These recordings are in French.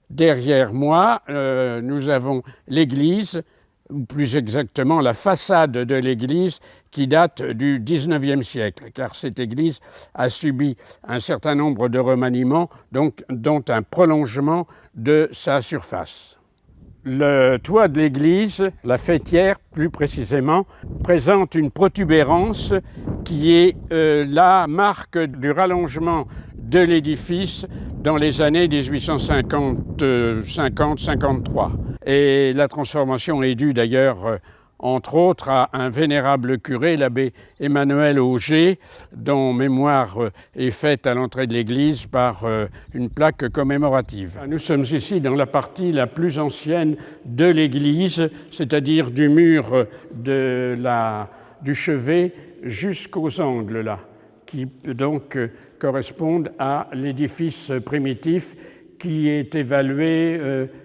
Derrière moi, nous avons l'église, ou plus exactement la façade de l'église qui date du XIXe siècle, car cette église a subi un certain nombre de remaniements, donc, dont un prolongement de sa surface. Le toit de l'église, la faîtière plus précisément, présente une protubérance qui est la marque du rallongement de l'édifice dans les années 1850-53. Et la transformation est due d'ailleurs, entre autres, à un vénérable curé, l'abbé Emmanuel Auger, dont mémoire est faite à l'entrée de l'église par une plaque commémorative. Nous sommes ici dans la partie la plus ancienne de l'église, c'est-à-dire du mur du chevet jusqu'aux angles là, qui donc correspondent à l'édifice primitif qui est évalué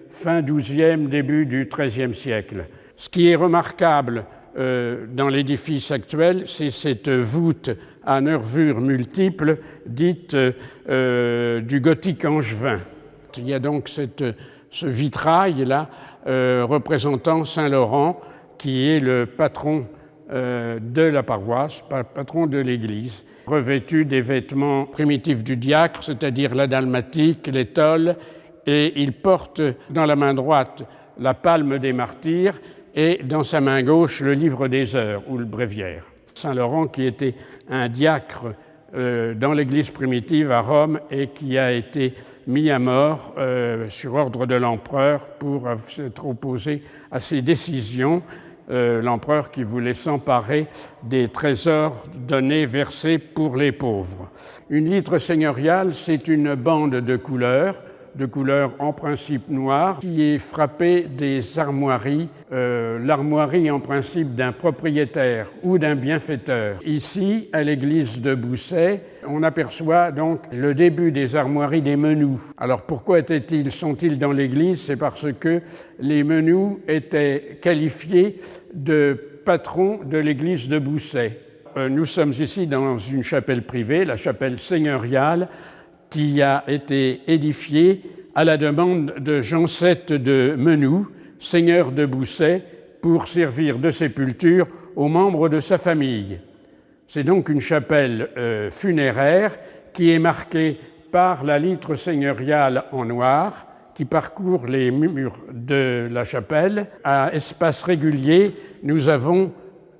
fin XIIe, début du XIIIe siècle. Ce qui est remarquable dans l'édifice actuel, c'est cette voûte à nervures multiples, dite du gothique angevin. Il y a donc ce vitrail-là représentant Saint-Laurent, qui est le patron de la paroisse, patron de l'église, revêtu des vêtements primitifs du diacre, c'est-à-dire la dalmatique, l'étole, et il porte dans la main droite la palme des martyrs et dans sa main gauche le livre des heures ou le bréviaire. Saint-Laurent, qui était un diacre dans l'église primitive à Rome et qui a été mis à mort sur ordre de l'empereur pour s'être opposé à ses décisions. L'empereur qui voulait s'emparer des trésors donnés, versés pour les pauvres. Une litre seigneuriale, c'est une bande de couleur en principe noire, qui est frappée des armoiries, l'armoirie en principe d'un propriétaire ou d'un bienfaiteur. Ici, à l'église de Bousset, on aperçoit donc le début des armoiries des menous. Alors pourquoi sont-ils dans l'église? C'est parce que les menous étaient qualifiés de patrons de l'église de Bousset. Nous sommes ici dans une chapelle privée, la chapelle seigneuriale, qui a été édifiée à la demande de Jean VII de Menou, seigneur de Bousset, pour servir de sépulture aux membres de sa famille. C'est donc une chapelle funéraire qui est marquée par la litre seigneuriale en noir, qui parcourt les murs de la chapelle. À espace régulier, nous avons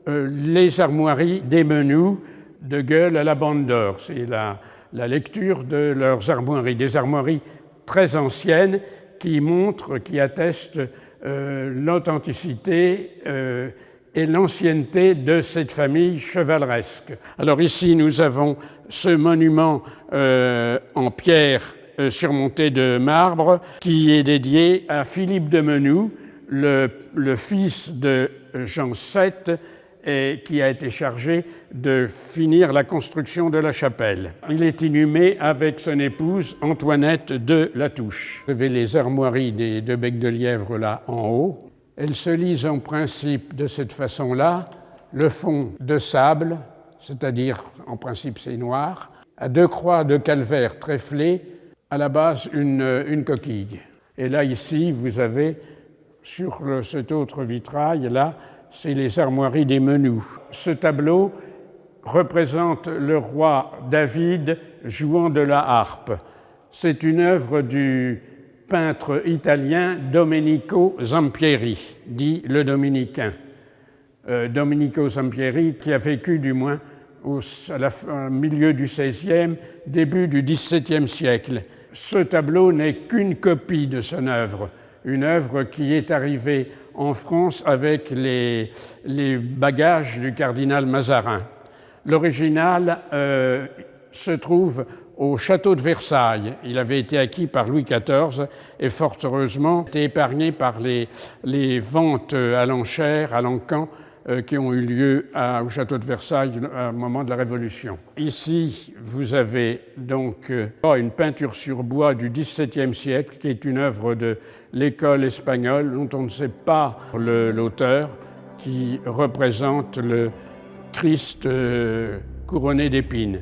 les armoiries des Menous de Gueule à la Bande d'Or. C'est la lecture de leurs armoiries, des armoiries très anciennes qui attestent l'authenticité et l'ancienneté de cette famille chevaleresque. Alors ici, nous avons ce monument en pierre surmonté de marbre qui est dédié à Philippe de Menou, le fils de Jean VII, et qui a été chargé de finir la construction de la chapelle. Il est inhumé avec son épouse Antoinette de Latouche. Vous avez les armoiries des deux becs de lièvre là en haut. Elles se lisent en principe de cette façon-là, le fond de sable, c'est-à-dire en principe c'est noir, à deux croix de calvaire tréflées, à la base une coquille. Et là ici vous avez sur cet autre vitrail là, c'est les armoiries des Menous. Ce tableau représente le roi David jouant de la harpe. C'est une œuvre du peintre italien Domenico Zampieri, dit le Dominicain. Domenico Zampieri, qui a vécu du moins au milieu du XVIe, début du XVIIe siècle. Ce tableau n'est qu'une copie de son œuvre, une œuvre qui est arrivée en France avec les bagages du cardinal Mazarin. L'original se trouve au château de Versailles. Il avait été acquis par Louis XIV et fort heureusement été épargné par les ventes à l'enchère, à l'encan, qui ont eu lieu au château de Versailles au moment de la Révolution. Ici, vous avez donc une peinture sur bois du XVIIe siècle, qui est une œuvre de l'école espagnole, dont on ne sait pas l'auteur, qui représente le Christ couronné d'épines.